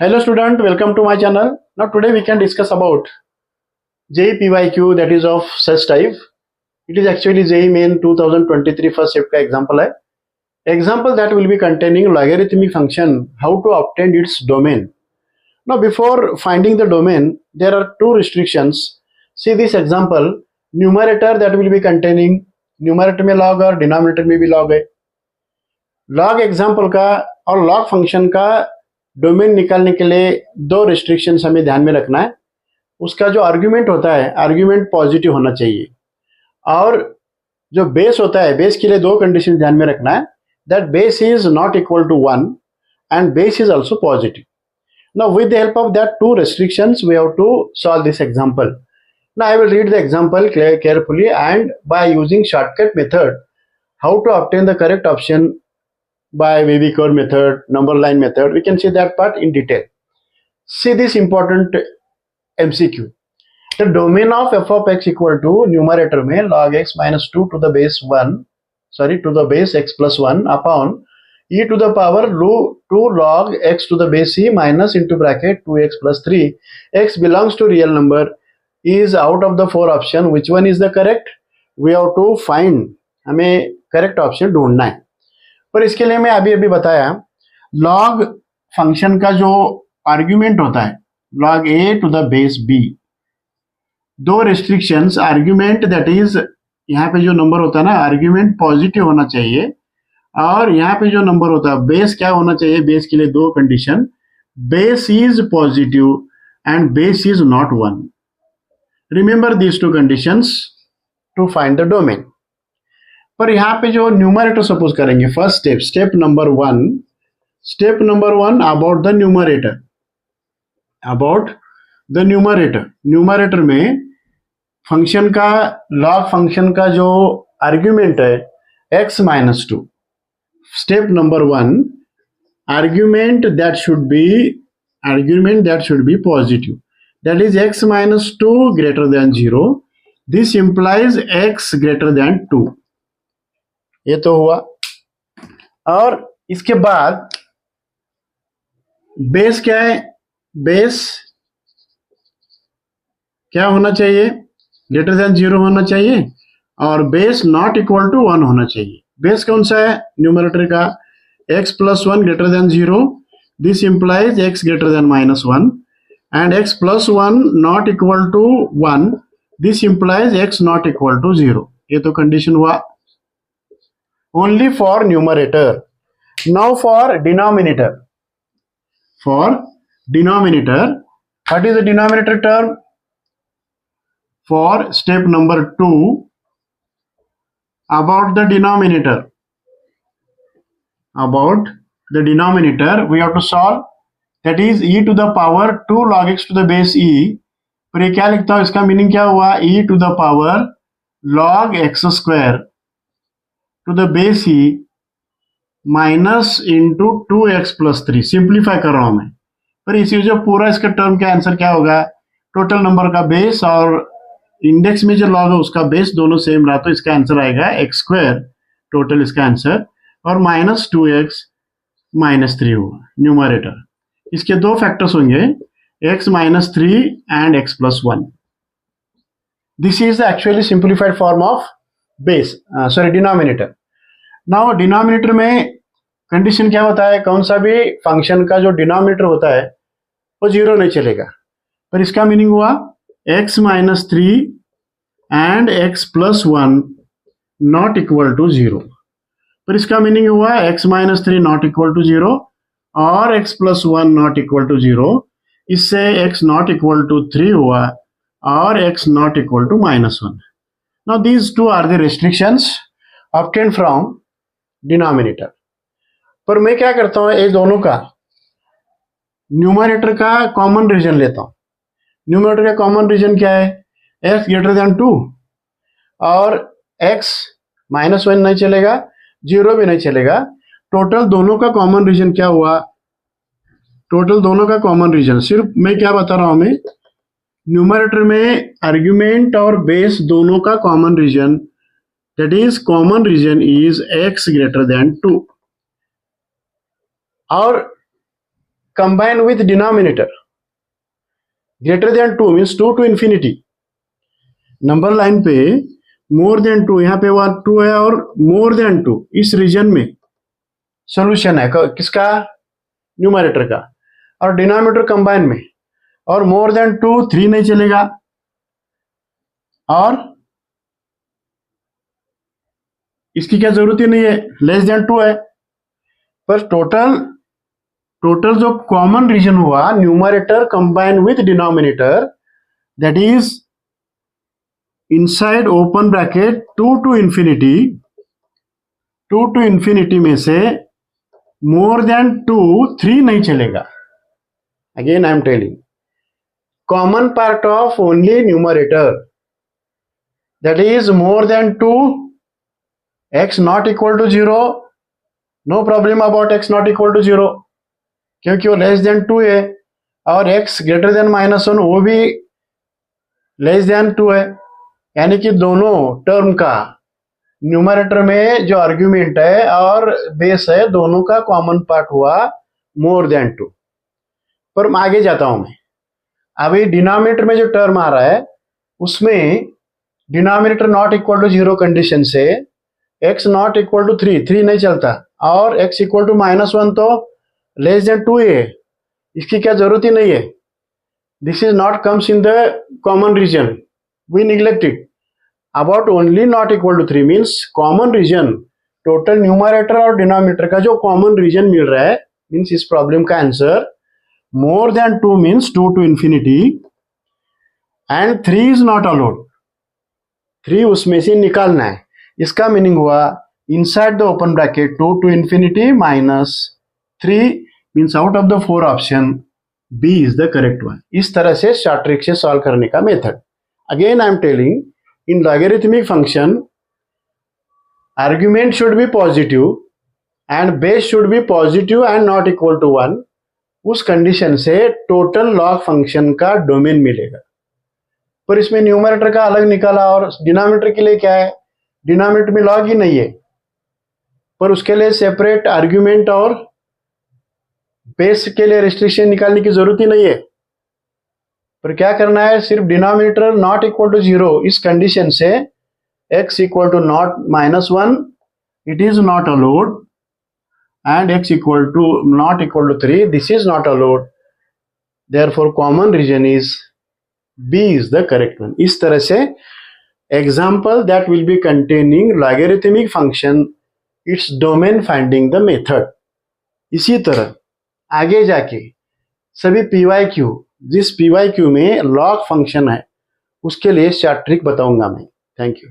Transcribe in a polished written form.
Hello student, welcome to my channel. Now today we can discuss about JEE PYQ that is of such type. It is actually JEE Main 2023 first shift का example है. Example that will be containing logarithmic function, how to obtain its domain. Now before finding the domain, there are two restrictions. See this example, numerator that will be containing, numerator में log और denominator में भी log है. log example का और log function का domain निकालने के लिए दो रिस्ट्रिक्शंस हमें ध्यान में रखना है. उसका जो आर्ग्यूमेंट होता है, आर्ग्यूमेंट पॉजिटिव होना चाहिए, और जो बेस होता है, बेस के लिए दो कंडीशन ध्यान में रखना है, that base is not equal to 1 and base is also positive. Now with the help of that two restrictions we have to solve this example. Now I will read the example carefully and by using shortcut method how to obtain the correct option by wavy curve method, number line method. We can see that part in detail. See this important MCQ. The domain of f of x equal to numerator में log x minus 2 to the base 1, to the base x plus 1 upon e to the power 2 log x to the base c minus into bracket 2x plus 3. x belongs to real number is out of the four option. Which one is the correct? We have to find. हमें correct option ढूंढना है. पर इसके लिए मैं अभी बताया, log function का जो आर्ग्यूमेंट होता है, log a to the base b, दो रिस्ट्रिक्शंस. आर्ग्यूमेंट दैट इज, यहाँ पे जो नंबर होता है ना, आर्ग्यूमेंट पॉजिटिव होना चाहिए, और यहाँ पे जो नंबर होता है बेस क्या होना चाहिए. बेस के लिए दो condition, base is positive and base is not 1. Remember these two conditions to find the domain. पर यहाँ पे जो न्यूमरेटर सपोज करेंगे, first step number one about the numerator. Numerator में फंक्शन का, लॉग फंक्शन का जो आर्ग्यूमेंट है x minus 2. Step number 1, argument that should be positive, that is x minus 2 greater than 0. This implies x greater than 2. ये तो हुआ. और इसके बाद बेस क्या है, बेस क्या होना चाहिए, ग्रेटर देन 0 होना चाहिए, और बेस नॉट इक्वल टू 1 होना चाहिए. बेस कौन सा है न्यूमरेटर का, x plus 1 greater than 0. This implies x greater than minus 1 and x plus 1 not equal to 1. This implies x not equal to 0. ये तो कंडीशन हुआ only for numerator. Now for denominator. What is the denominator term? For step number 2, about the denominator, we have to solve. That is e to the power 2 log x to the base e. पर ये क्या लिखता हूं, इसका meaning क्या हुआ, e to the power log x square to the base e minus into 2x plus 3. Simplify कर रहा हूं मैं, पर इसी जो पूरा इसका टर्म का आंसर क्या होगा, टोटल नंबर का बेस और इंडेक्स में जो लॉग है उसका बेस दोनों सेम रहा, तो इसका आंसर आएगा x स्क्वायर, टोटल इसका आंसर, और माइनस 2x माइनस 3 हुआ न्यूमरेटर. इसके दो फैक्टर्स होंगे, x minus 3 and x plus 1. This is the actually simplified form of denominator. Now denominator में कंडीशन क्या होता है, कौन सा भी फंक्शन का जो डिनोमिनेटर होता है वो 0 नहीं चलेगा. पर इसका मीनिंग हुआ x minus 3 and x plus 1 not equal to 0. पर इसका मीनिंग हुआ x minus 3 not equal to 0 और x plus 1 not equal to 0. इससे x नॉट इक्वल टू 3 हुआ और x not equal to minus 1. Now these two are the restrictions obtained from denominator. पर मैं क्या करता हूं, ये दोनों का न्यूमरेटर का कॉमन रीजन लेता हूं. न्यूमरेटर का कॉमन रीजन क्या है, x ग्रेटर देन 2, और x माइनस 1 नहीं चलेगा, 0 भी नहीं चलेगा. टोटल दोनों का कॉमन रीजन क्या हुआ, टोटल दोनों का कॉमन रीजन, सिर्फ मैं क्या बता रहा हूं, मैं न्यूमरेटर में आर्ग्यूमेंट और बेस दोनों का common region, that is common region is x greater than 2. और combine with denominator greater than 2 means 2 to infinity. Number line पे मोर देन 2, यहाँ पे 2 है और मोर देन 2, इस रीजन में सोल्यूशन है किसका, न्यूमरेटर का, और डिनोमिनेटर कंबाइन में, और मोर देन 2 3 नहीं चलेगा, और इसकी क्या जरूरत ही नहीं है, लेस देन 2 है। पर टोटल जो कॉमन रीजन हुआ numerator combine with denominator, that is inside open bracket 2 to infinity में से मोर देन 2 3 नहीं चलेगा। Again I am telling, common part of only numerator, that is more than 2, x not equal to 0, no problem about x not equal to 0, क्योंकि वो less than 2 है, और x greater then -1 वो भी लेस देन 2 है। यानी कि दोनों टर्म का न्यूमरेटर में जो आर्ग्यूमेंट है और बेस है, दोनों का कॉमन पार्ट हुआ मोर देन 2। पर आगे जाता हूं मैं, अभी डिनोमिनेटर में जो टर्म आ रहा है उसमें denominator not equal to 0 condition से x नॉट इक्वल टू 3 नहीं चलता, और x इक्वल टू -1 तो लेस देन 2 है, इसकी क्या जरूरत ही नहीं है। This is not comes in the common region, we neglect it. About only not equal to 3 means common region, total numerator और डिनोमिनेटर का जो कॉमन रीजन मिल रहा है, मीन्स इस प्रॉब्लम का answer more than 2 means 2 to infinity, and 3 is not allowed, 3 उसमें से निकालना है। इसका मीनिंग हुआ inside the open bracket 2 to infinity minus 3 means out of the 4 option b is the correct one. इस तरह से शॉर्ट ट्रिक से सॉल्व करने का method. Again I am telling, in logarithmic function argument should be positive and base should be positive and not equal to 1। उस condition से total log function का domain मिलेगा। पर इसमें न्यूमरेटर का अलग निकाला, और डिनोमिनेटर के लिए क्या है, डिनोमिनेटर में लॉग ही नहीं है, पर उसके लिए सेपरेट आर्ग्यूमेंट और बेस के लिए रिस्ट्रिक्शन निकालने की जरूरत ही नहीं है। पर क्या करना है, सिर्फ डिनोमिनेटर नॉट इक्वल टू 0 इस कंडीशन से x equal to not -1 it is not allowed, and x equal to not equal to 3 this is not allowed, therefore common region is B is the correct one। इस तरह से example that will be containing logarithmic function, its domain finding the method। इसी तरह आगे जाके सभी PYQ, जिस PYQ में log फंक्शन है उसके लिए शॉर्ट ट्रिक बताऊंगा मैं। Thank you.